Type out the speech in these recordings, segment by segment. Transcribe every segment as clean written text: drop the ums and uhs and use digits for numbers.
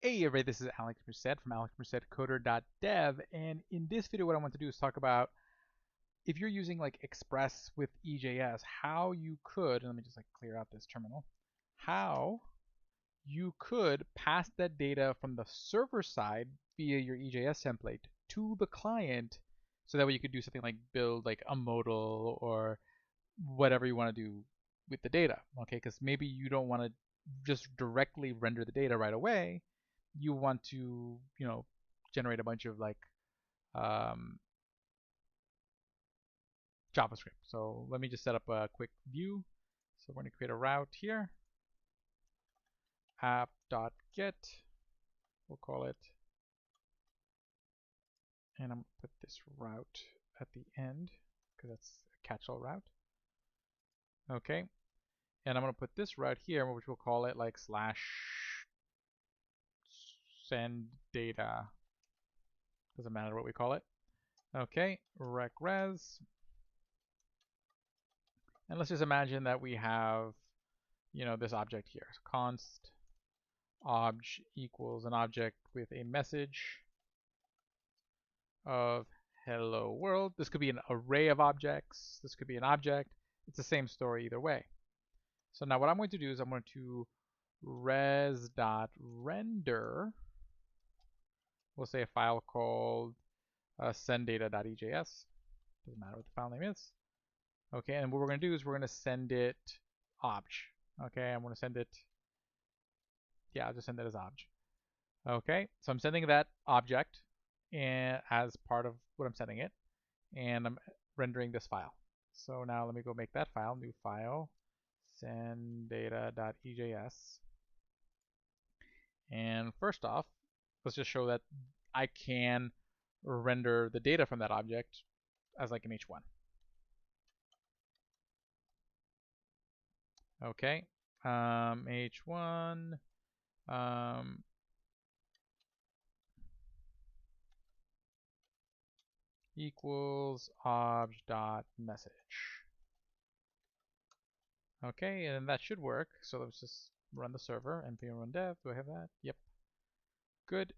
Hey everybody, this is Alex Merced from AlexMercedCoder.dev, and in this video what I want to do is talk about if you're using like Express with EJS, how you could, and let me just like clear out this terminal, how you could pass that data from the server side via your EJS template to the client so that way you could do something like build like a modal or whatever you want to do with the data, okay? Because maybe you don't want to just directly render the data right away. You want to, generate a bunch of like JavaScript. So let me just set up a quick view. So we're going to create a route here, app.get, we'll call it, and I'm going to put this route at the end because that's a catch-all route. Okay, and I'm going to put this route here, which we'll call it like /send data. Doesn't matter what we call it. Okay, res. And let's just imagine that we have, this object here. So const obj equals an object with a message of hello world. This could be an array of objects. This could be an object. It's the same story either way. So now what I'm going to do is I'm going to res.render. We'll say a file called senddata.ejs. Doesn't matter what the file name is. Okay, and what we're going to do is we're going to send it obj. Okay, I'm going to send it, I'll just send it as obj. Okay, so I'm sending that object and as part of what I'm sending it, and I'm rendering this file. So now let me go make that file, new file, senddata.ejs. And first off, let's just show that I can render the data from that object as like an H1. Okay, H1, equals obj.message. Okay, and that should work. So let's just run the server, npm run dev. Do I have that? Yep. Good.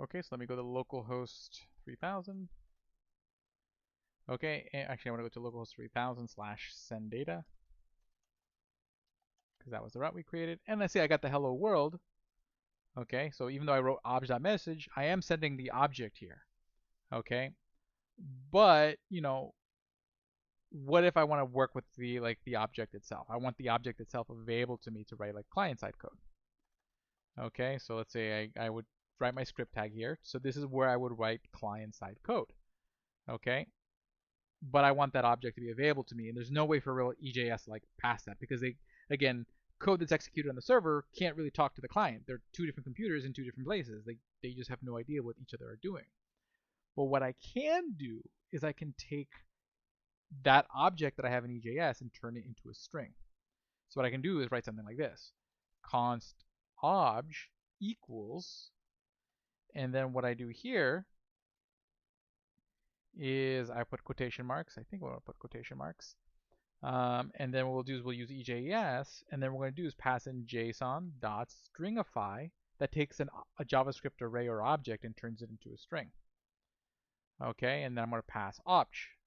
Okay, so let me go to localhost 3000. Okay, actually I want to go to localhost 3000 / send data because that was the route we created. And let's see, I got the hello world. Okay, so even though I wrote obj.message, I am sending the object here. Okay, but what if I want to work with the object itself? I want the object itself available to me to write like client-side code. Okay, so let's say I would write my script tag here. So this is where I would write client-side code. Okay, but I want that object to be available to me, and there's no way for real EJS to like pass that because again, code that's executed on the server can't really talk to the client. They're two different computers in two different places. They just have no idea what each other are doing. But what I can do is I can take that object that I have in EJS and turn it into a string. So what I can do is write something like this: const obj equals, and then what I do here is I put quotation marks. I think we'll put quotation marks. And then what we'll do is we'll use EJS, and then what we're going to do is pass in JSON.stringify that takes a JavaScript array or object and turns it into a string. Okay, and then I'm going to pass obj.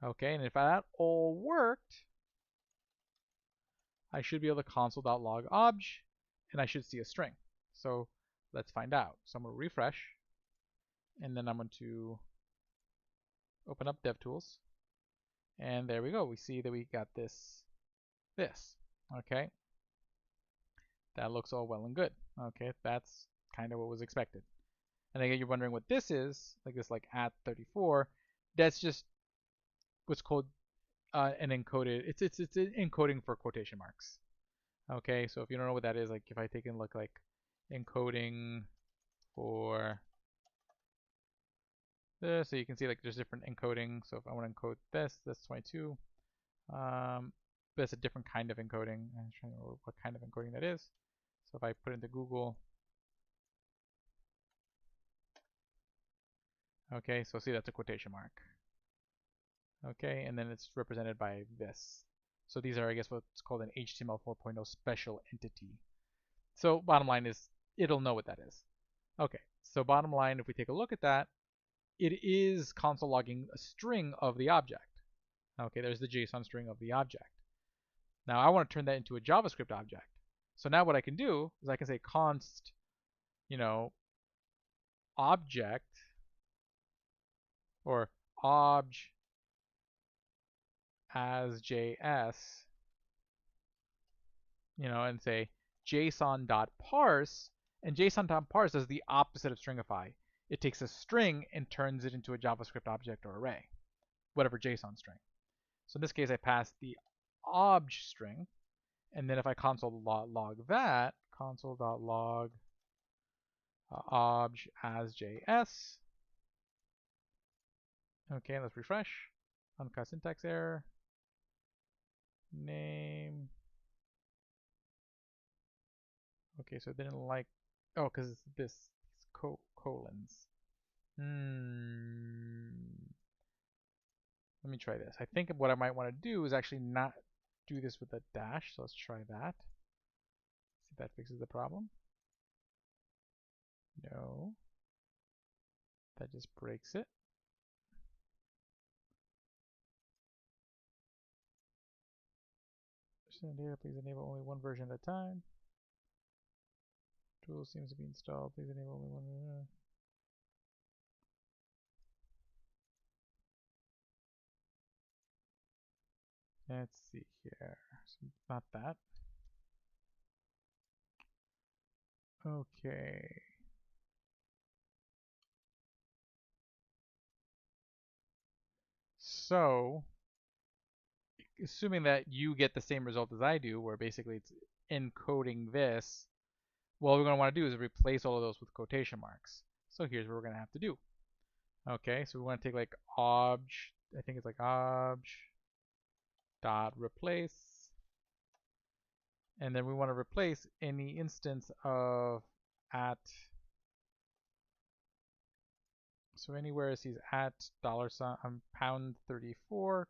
Okay, and if that all worked, I should be able to console.log obj, and I should see a string. So let's find out. So I'm going to refresh, and then I'm going to open up DevTools, and there we go. We see that we got this. Okay, that looks all well and good. Okay, that's kind of what was expected. And again, you're wondering what this is, like this like at 34. That's just what's called an encoded. It's encoding for quotation marks. Okay, so if you don't know what that is, like if I take and look like encoding for this, so you can see like there's different encoding. So if I want to encode this, that's 22. But it's a different kind of encoding. I'm trying to remember what kind of encoding that is. So if I put into Google, okay, so see that's a quotation mark. Okay, and then it's represented by this. So these are, I guess, what's called an HTML 4.0 special entity. So bottom line is, it'll know what that is. Okay, so bottom line, if we take a look at that, it is console logging a string of the object. Okay, there's the JSON string of the object. Now I want to turn that into a JavaScript object. So now what I can do is I can say const, object, or obj as JS, and say JSON.parse, and JSON.parse does the opposite of stringify. It takes a string and turns it into a JavaScript object or array, whatever JSON string. So in this case, I pass the obj string, and then if I console.log that, console.log obj as JS. Okay, let's refresh. Uncaught syntax error. Name. Okay, so it didn't like. Oh, because it's this colons. Let me try this. I think what I might want to do is actually not do this with a dash. So let's try that. See if that fixes the problem. No. That just breaks it. Here, please enable only one version at a time. Tool seems to be installed. Please enable only one. Let's see here. So not that. Okay. So, assuming that you get the same result as I do, where basically it's encoding this, what we're going to want to do is replace all of those with quotation marks. So here's what we're going to have to do. Okay, so we want to take like obj, I think it's like obj dot replace, and then we want to replace any instance of at. So anywhere it sees at pound 34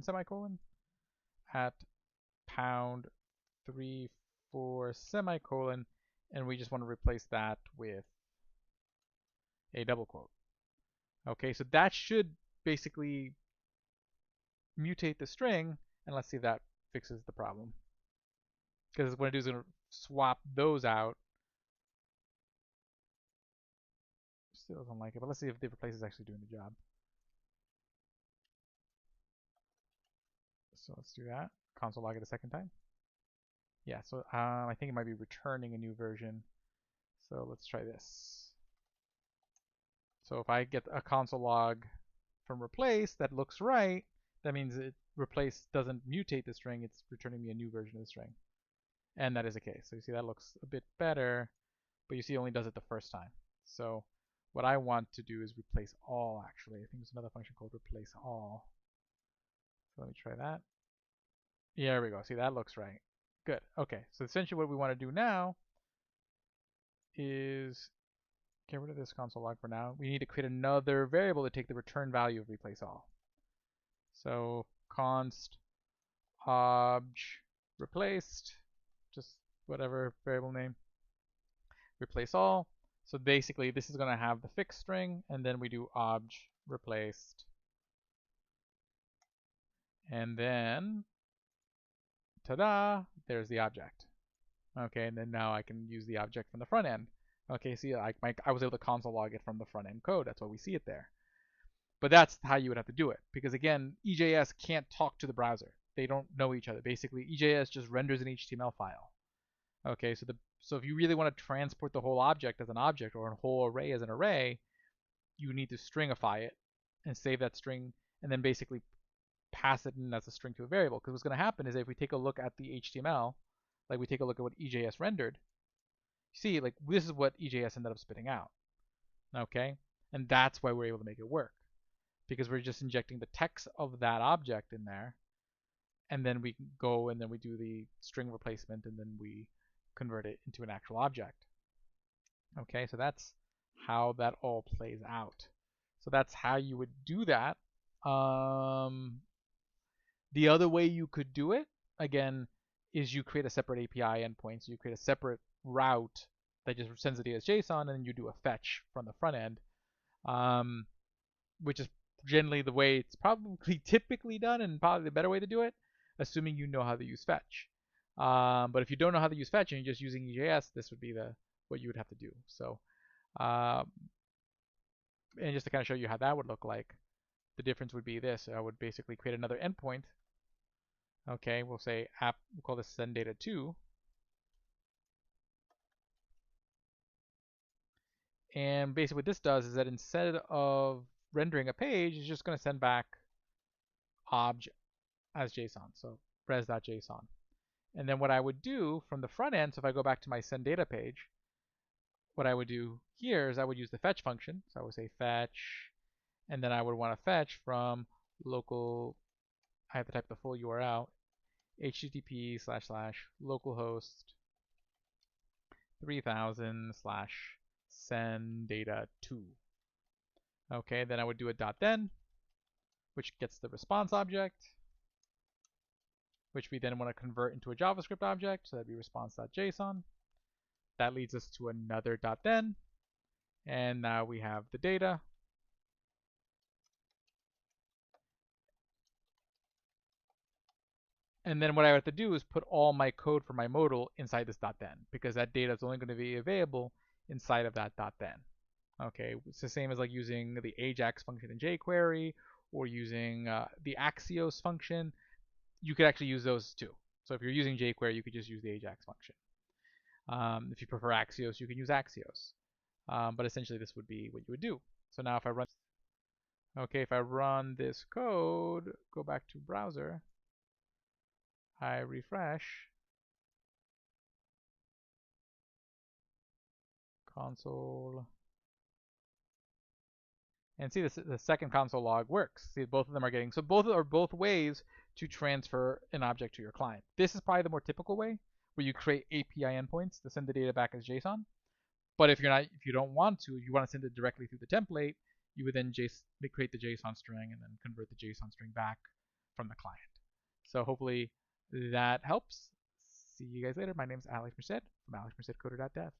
semicolon, at pound 34 semicolon, and we just want to replace that with a double quote. Okay, so that should basically mutate the string, and let's see if that fixes the problem. Because what I do is going to swap those out. Still doesn't like it, but let's see if the replace is actually doing the job. So let's do that. Console log it a second time. Yeah, so I think it might be returning a new version. So let's try this. So if I get a console log from replace that looks right, that means it replace doesn't mutate the string, it's returning me a new version of the string. And that is the case. So you see that looks a bit better, but you see it only does it the first time. So what I want to do is replace all, actually. I think there's another function called replace all. So let me try that. Yeah, there we go. See, that looks right. Good. Okay, so essentially what we want to do now is get rid of this console log for now. We need to create another variable to take the return value of replace all. So const obj replaced, just whatever variable name, replace all. So basically this is going to have the fixed string, and then we do obj replaced, and then ta-da, there's the object. Okay, and then now I can use the object from the front end. Okay, see, I was able to console log it from the front end code. That's why we see it there. But that's how you would have to do it, because again, EJS can't talk to the browser. They don't know each other. Basically, EJS just renders an HTML file. Okay, so if you really want to transport the whole object as an object or a whole array as an array, you need to stringify it and save that string, and then basically pass it in as a string to a variable. Because what's going to happen is if we take a look at the HTML, like we take a look at what EJS rendered, see, like this is what EJS ended up spitting out. Okay, and that's why we're able to make it work, because we're just injecting the text of that object in there, and then we go and then we do the string replacement, and then we convert it into an actual object. Okay, so that's how that all plays out. So that's how you would do that. The other way you could do it, again, is you create a separate API endpoint. So you create a separate route that just sends the data as JSON, and then you do a fetch from the front end, which is generally the way it's probably typically done and probably the better way to do it, assuming you know how to use fetch. But if you don't know how to use fetch and you're just using EJS, this would be what you would have to do. So, and just to kind of show you how that would look like, the difference would be this. I would basically create another endpoint. Okay, we'll say app, we'll call this send data to. And basically what this does is that instead of rendering a page, it's just going to send back obj as JSON. So res.json. And then what I would do from the front end, so if I go back to my send data page, what I would do here is I would use the fetch function. So I would say fetch, and then I would want to fetch from local, I have to type the full URL, http://localhost 3000 / send data to. Okay, then I would do a .then, which gets the response object, which we then want to convert into a JavaScript object, so that'd be response.json. That leads us to another .then, and now we have the data. And then what I have to do is put all my code for my modal inside this .then, because that data is only going to be available inside of that .then. Okay, it's the same as like using the Ajax function in jQuery or using the Axios function. You could actually use those too. So if you're using jQuery, you could just use the Ajax function. If you prefer Axios, you can use Axios. But essentially, this would be what you would do. So now if I run, okay, if I run this code, go back to browser, I refresh, console, and see the second console log works. See, both of them are getting, so both are both ways to transfer an object to your client. This is probably the more typical way, where you create API endpoints to send the data back as JSON. But if you don't want to, you want to send it directly through the template, you would then create the JSON string and then convert the JSON string back from the client. So hopefully that helps. See you guys later. My name is Alex Merced from AlexMercedCoder.dev.